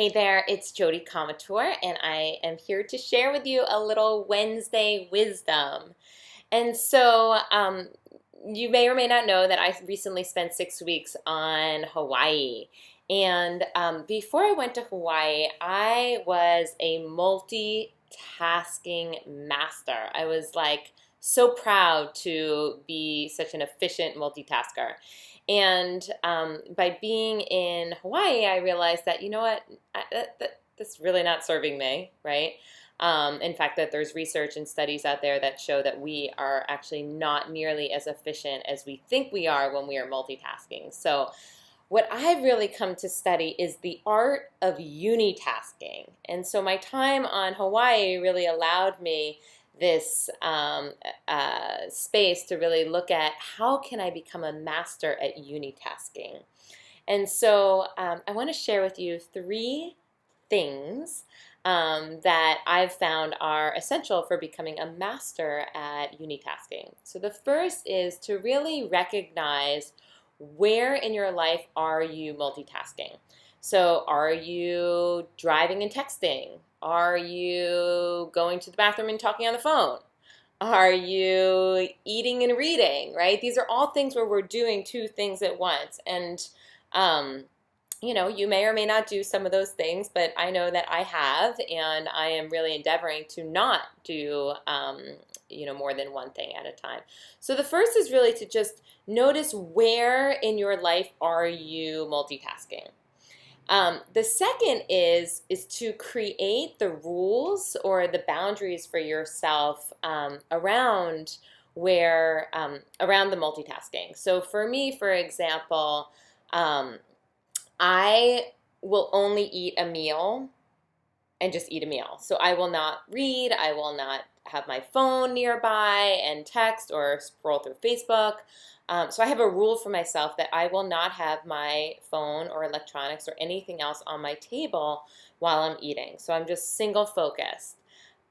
Hey there, it's Jodi Komitor, and I am here to share with you a little Wednesday wisdom. And so, you may or may not know that I recently spent 6 weeks on Hawaii. And before I went to Hawaii, I was a multitasking master. I was like so proud to be such an efficient multitasker. And by being in Hawaii, I realized that, you know what, that's really not serving me, right? In fact, that there's research and studies out there that show that we are actually not nearly as efficient as we think we are when we are multitasking. So what I've really come to study is the art of unitasking. And so my time on Hawaii really allowed me this space to really look at how can I become a master at unitasking. And so I want to share with you 3 things that I've found are essential for becoming a master at unitasking. So the first is to really recognize where in your life are you multitasking. So are you driving and texting? Are you going to the bathroom and talking on the phone? Are you eating and reading, right? These are all things where we're doing 2 things at once. And um, you may or may not do some of those things, but I know that I have, and I am really endeavoring to not do, more than one thing at a time. So the first is really to just notice where in your life are you multitasking. The second is to create the rules or the boundaries for yourself around around the multitasking. So for me, for example, I will only eat a meal and just eat a meal. So I will not read, I will not have my phone nearby and text or scroll through Facebook. So I have a rule for myself that I will not have my phone or electronics or anything else on my table while I'm eating. So I'm just single focused.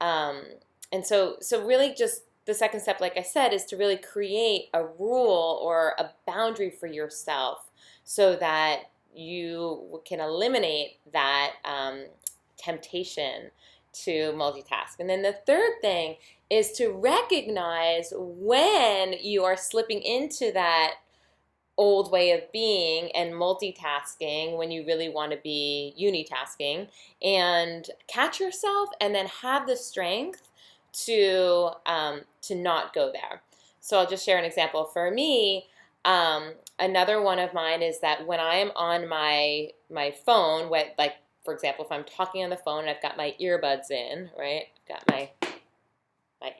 And so really just the second step, like I said, is to really create a rule or a boundary for yourself so that you can eliminate that temptation to multitask. And then the third thing is to recognize when you are slipping into that old way of being and multitasking when you really want to be unitasking, and catch yourself and then have the strength to not go there. So I'll just share an example. For me, another one of mine is that when I am on my phone, like for example, if I'm talking on the phone and I've got my earbuds in, right? I've got my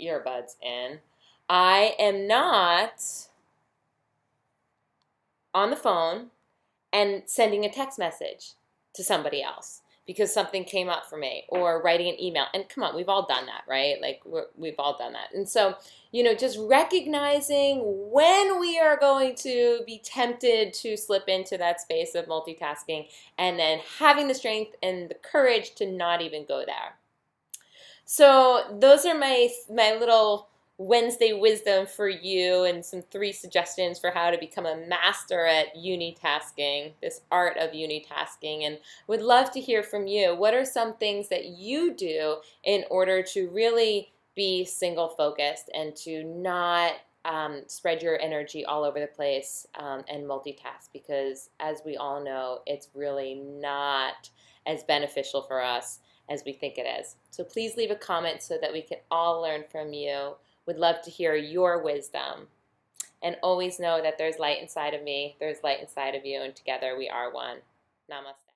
earbuds in. I am not on the phone and sending a text message to somebody else because something came up for me, or writing an email. And come on, we've all done that, right? Like we've all done that. And so, just recognizing when we are going to be tempted to slip into that space of multitasking, and then having the strength and the courage to not even go there. So those are my little Wednesday wisdom for you, and some 3 suggestions for how to become a master at unitasking, this art of unitasking. And would love to hear from you. What are some things that you do in order to really be single focused and to not spread your energy all over the place and multitask? Because as we all know, it's really not as beneficial for us as we think it is. So please leave a comment so that we can all learn from you. Would love to hear your wisdom. And always know that there's light inside of me, there's light inside of you, and together we are one. Namaste.